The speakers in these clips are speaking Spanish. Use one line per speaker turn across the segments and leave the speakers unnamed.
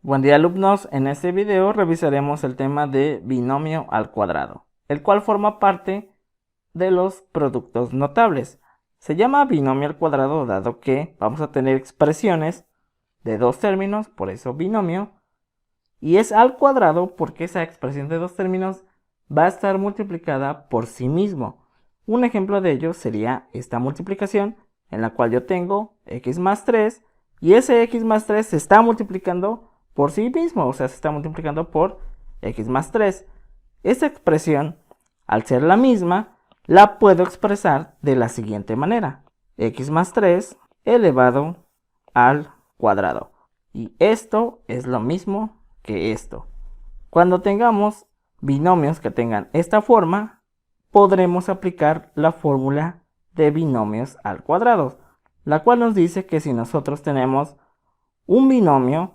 Buen día alumnos, en este video revisaremos el tema de binomio al cuadrado, el cual forma parte de los productos notables. Se llama binomio al cuadrado dado que vamos a tener expresiones de dos términos, por eso binomio, y es al cuadrado porque esa expresión de dos términos va a estar multiplicada por sí mismo. Un ejemplo de ello sería esta multiplicación en la cual yo tengo x más 3 y ese x más 3 se está multiplicando por sí mismo, o sea, se está multiplicando por x más 3. Esta expresión, al ser la misma, la puedo expresar de la siguiente manera: x más 3 elevado al cuadrado. Y esto es lo mismo que esto. Cuando tengamos binomios que tengan esta forma, podremos aplicar la fórmula de binomios al cuadrado, la cual nos dice que si nosotros tenemos un binomio,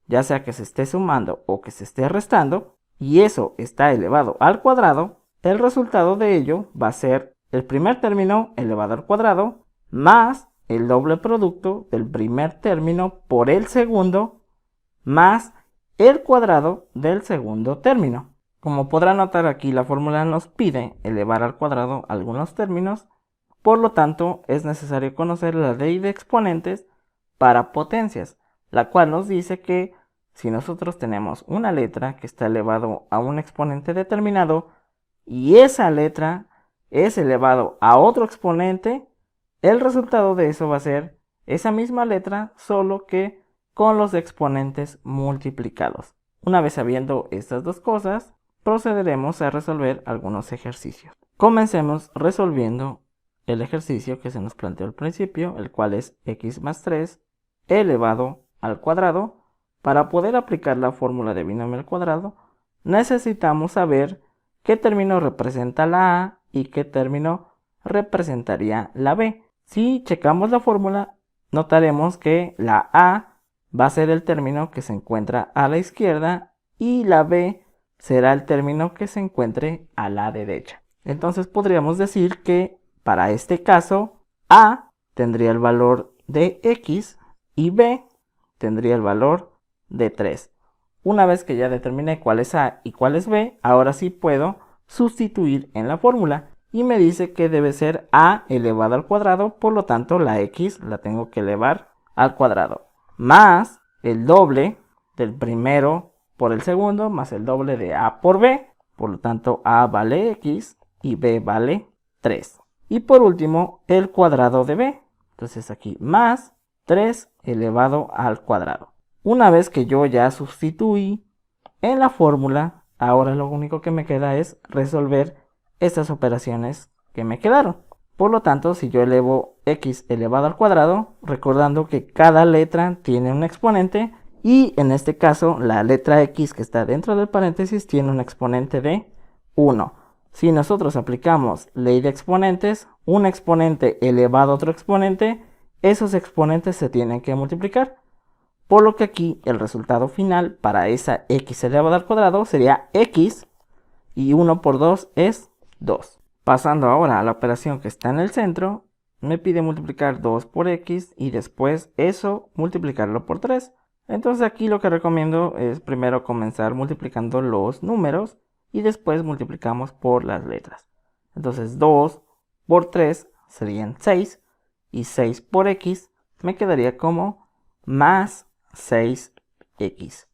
ya sea que se esté sumando o que se esté restando, y eso está elevado al cuadrado, el resultado de ello va a ser el primer término elevado al cuadrado más el doble producto del primer término por el segundo más el cuadrado del segundo término. Como podrán notar aquí, la fórmula nos pide elevar al cuadrado algunos términos, por lo tanto es necesario conocer la ley de exponentes para potencias, la cual nos dice que si nosotros tenemos una letra que está elevado a un exponente determinado y esa letra es elevado a otro exponente, el resultado de eso va a ser esa misma letra, solo que con los exponentes multiplicados. Una vez sabiendo estas dos cosas, procederemos a resolver algunos ejercicios. Comencemos resolviendo el ejercicio que se nos planteó al principio, el cual es x más 3 elevado al cuadrado. Para poder aplicar la fórmula de binomio al cuadrado, necesitamos saber qué término representa la a y qué término representaría la b. Si checamos la fórmula, notaremos que la a va a ser el término que se encuentra a la izquierda y la b será el término que se encuentre a la derecha. Entonces podríamos decir que para este caso a tendría el valor de x y b tendría el valor de 3. Una vez que ya determiné cuál es a y cuál es b, ahora sí puedo sustituir en la fórmula y me dice que debe ser a elevado al cuadrado, por lo tanto la x la tengo que elevar al cuadrado, más el doble del primero por el segundo, más el doble de a por b, por lo tanto a vale x y b vale 3. Y por último el cuadrado de b, entonces aquí más 3 elevado al cuadrado. Una vez que yo ya sustituí en la fórmula, ahora lo único que me queda es resolver estas operaciones que me quedaron. Por lo tanto, si yo elevo x elevado al cuadrado, recordando que cada letra tiene un exponente, y en este caso la letra x que está dentro del paréntesis tiene un exponente de 1. Si nosotros aplicamos ley de exponentes, un exponente elevado a otro exponente, esos exponentes se tienen que multiplicar. Por lo que aquí el resultado final para esa x elevado al cuadrado sería x y 1 por 2 es 2. Pasando ahora a la operación que está en el centro, me pide multiplicar 2 por x y después eso multiplicarlo por 3. Entonces aquí lo que recomiendo es primero comenzar multiplicando los números y después multiplicamos por las letras. Entonces 2 por 3 serían 6 y 6 por x me quedaría como más 6x.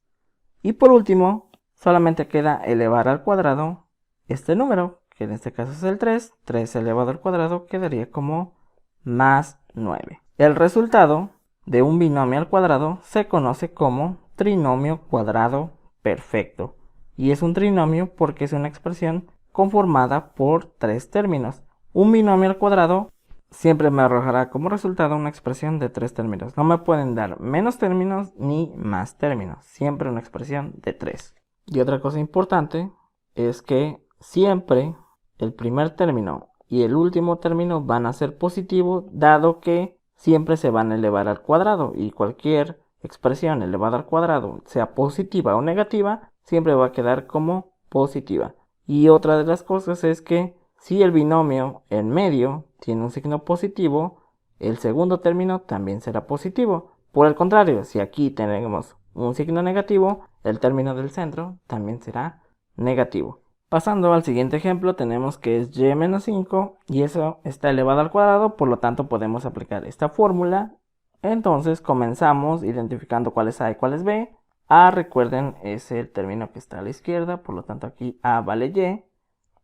Y por último, solamente queda elevar al cuadrado este número, que en este caso es el 3. 3 elevado al cuadrado quedaría como más 9. El resultado de un binomio al cuadrado se conoce como trinomio cuadrado perfecto. Y es un trinomio porque es una expresión conformada por tres términos. Un binomio al cuadrado siempre me arrojará como resultado una expresión de tres términos. No me pueden dar menos términos ni más términos. Siempre una expresión de 3. Y otra cosa importante es que siempre el primer término y el último término van a ser positivos, dado que siempre se van a elevar al cuadrado. Y cualquier expresión elevada al cuadrado, sea positiva o negativa, siempre va a quedar como positiva. Y otra de las cosas es que si el binomio en medio tiene un signo positivo, el segundo término también será positivo. Por el contrario, si aquí tenemos un signo negativo, el término del centro también será negativo. Pasando al siguiente ejemplo, tenemos que es y menos 5 y eso está elevado al cuadrado, por lo tanto podemos aplicar esta fórmula. Entonces comenzamos identificando cuál es A y cuál es B. A, recuerden, es el término que está a la izquierda, por lo tanto aquí A vale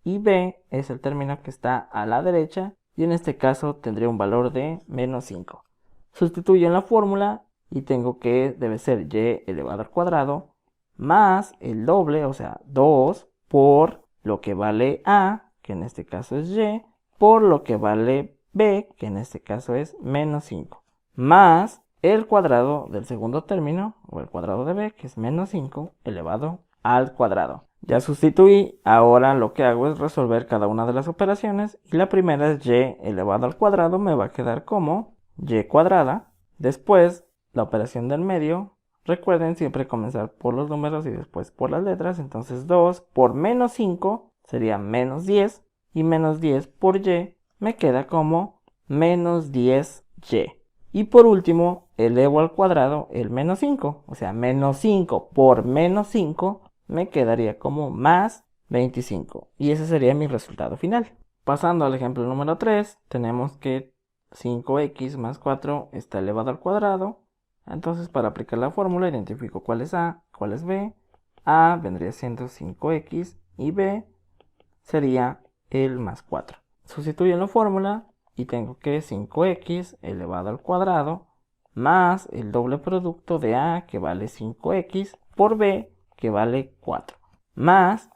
y B es el término que está a la derecha y en este caso tendría un valor de menos 5. Sustituyo en la fórmula y tengo que debe ser y elevado al cuadrado más el doble, o sea 2 por lo que vale A, que en este caso es y, por lo que vale B, que en este caso es menos 5, más el cuadrado del segundo término, o el cuadrado de B, que es menos 5 elevado al cuadrado. Ya sustituí, ahora lo que hago es resolver cada una de las operaciones y la primera es y elevado al cuadrado, me va a quedar como y cuadrada. Después, la operación del medio, recuerden siempre comenzar por los números y después por las letras, entonces 2 por menos 5 sería menos 10 y menos 10 por y me queda como menos 10y. Y por último, elevo al cuadrado el menos 5, o sea, menos 5 por menos 5 me quedaría como más 25 y ese sería mi resultado final. Pasando al ejemplo número 3, tenemos que 5x más 4 está elevado al cuadrado. Entonces para aplicar la fórmula identifico cuál es A, cuál es B. A vendría siendo 5x y B sería el más 4. Sustituyo en la fórmula y tengo que 5x elevado al cuadrado más el doble producto de A, que vale 5x, por B, que vale 4, más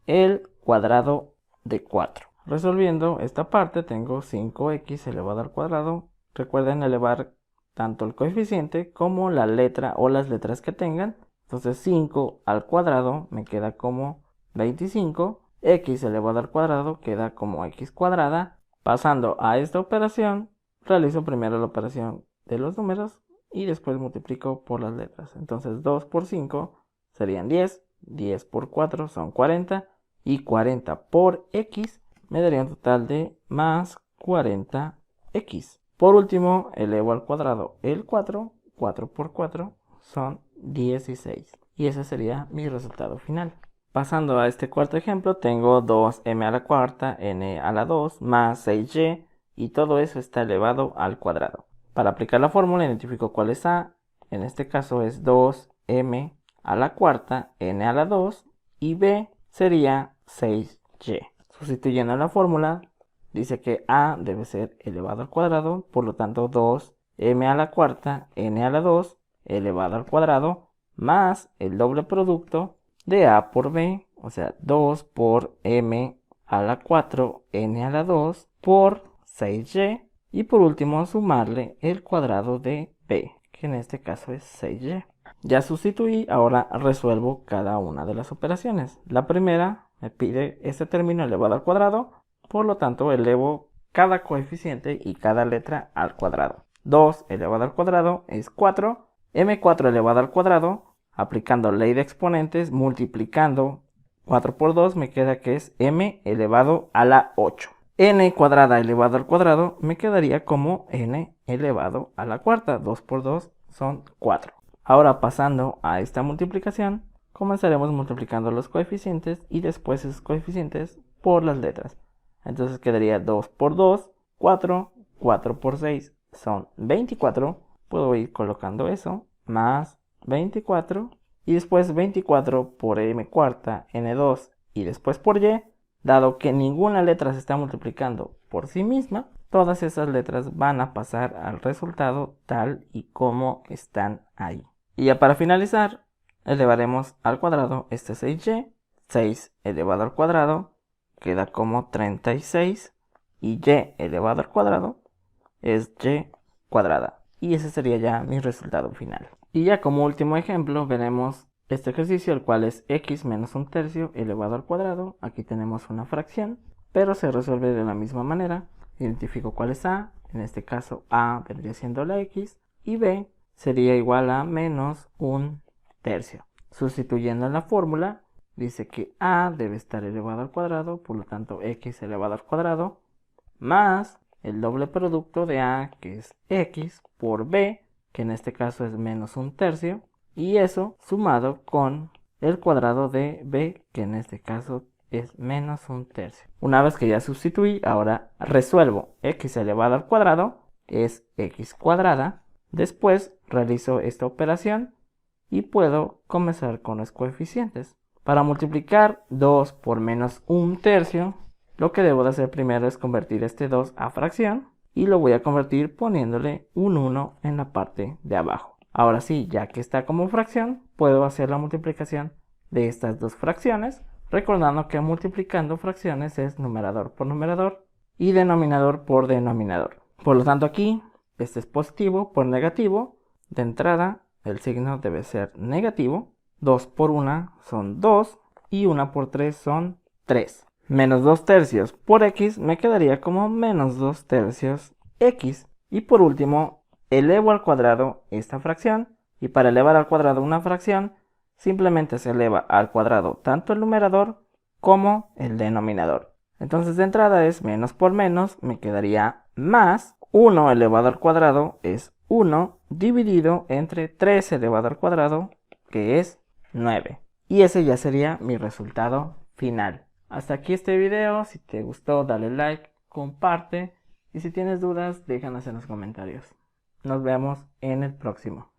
el cuadrado de 4. Resolviendo esta parte tengo 5x elevado al cuadrado. Recuerden elevar tanto el coeficiente como la letra o las letras que tengan. Entonces 5 al cuadrado me queda como 25. X elevado al cuadrado queda como x cuadrada. Pasando a esta operación, realizo primero la operación de los números y después multiplico por las letras. Entonces 2 por 5 serían 10, 10 por 4 son 40 y 40 por x me daría un total de más 40x. Por último, elevo al cuadrado el 4, 4 por 4 son 16 y ese sería mi resultado final. Pasando a este cuarto ejemplo, tengo 2m a la cuarta, n a la 2, más 6y, y todo eso está elevado al cuadrado. Para aplicar la fórmula identifico cuál es A, en este caso es 2m a la cuarta, n a la 2, y B sería 6y. Sustituyendo la fórmula, dice que A debe ser elevado al cuadrado, por lo tanto 2m a la cuarta, n a la 2, elevado al cuadrado, más el doble producto de A por B, o sea 2 por m a la 4, n a la 2 por 6y, y por último sumarle el cuadrado de B, que en este caso es 6y. Ya sustituí, ahora resuelvo cada una de las operaciones. La primera me pide este término elevado al cuadrado, por lo tanto elevo cada coeficiente y cada letra al cuadrado. 2 elevado al cuadrado es 4, m4 elevado al cuadrado, aplicando ley de exponentes, multiplicando 4 por 2 me queda que es m elevado a la 8. N cuadrada elevado al cuadrado me quedaría como n elevado a la cuarta. 2 por 2 son 4. Ahora pasando a esta multiplicación, comenzaremos multiplicando los coeficientes y después esos coeficientes por las letras. Entonces quedaría 2 por 2, 4, 4 por 6 son 24. Puedo ir colocando eso, más 24 y después 24 por m cuarta, n2 y después por y. Dado que ninguna letra se está multiplicando por sí misma, todas esas letras van a pasar al resultado tal y como están ahí. Y ya para finalizar, elevaremos al cuadrado este 6y, 6 elevado al cuadrado queda como 36 y y elevado al cuadrado es y cuadrada. Y ese sería ya mi resultado final. Y ya como último ejemplo veremos este ejercicio, el cual es x menos un tercio elevado al cuadrado. Aquí tenemos una fracción, pero se resuelve de la misma manera. Identifico cuál es A, en este caso A vendría siendo la x, y B sería igual a menos un tercio. Sustituyendo en la fórmula, dice que A debe estar elevado al cuadrado, por lo tanto x elevado al cuadrado, más el doble producto de A, que es x, por B, que en este caso es menos un tercio, y eso sumado con el cuadrado de b, que en este caso es menos 1/3. Una vez que ya sustituí, ahora resuelvo. X elevado al cuadrado es x cuadrada. Después realizo esta operación y puedo comenzar con los coeficientes. Para multiplicar 2 por menos 1/3, lo que debo de hacer primero es convertir este 2 a fracción y lo voy a convertir poniéndole un 1 en la parte de abajo. Ahora sí, ya que está como fracción, puedo hacer la multiplicación de estas dos fracciones, recordando que multiplicando fracciones es numerador por numerador y denominador por denominador. Por lo tanto aquí, este es positivo por negativo. De entrada, el signo debe ser negativo. 2 por 1 son 2 y 1 por 3 son 3. Menos 2/3 por x me quedaría como menos 2/3 x. Y por último, elevo al cuadrado esta fracción. Y para elevar al cuadrado una fracción, simplemente se eleva al cuadrado tanto el numerador como el denominador. Entonces de entrada es menos por menos, me quedaría más. 1 elevado al cuadrado es 1 dividido entre 3 elevado al cuadrado, que es 9. Y ese ya sería mi resultado final. Hasta aquí este video. Si te gustó, dale like, comparte y si tienes dudas, déjanos en los comentarios. Nos vemos en el próximo.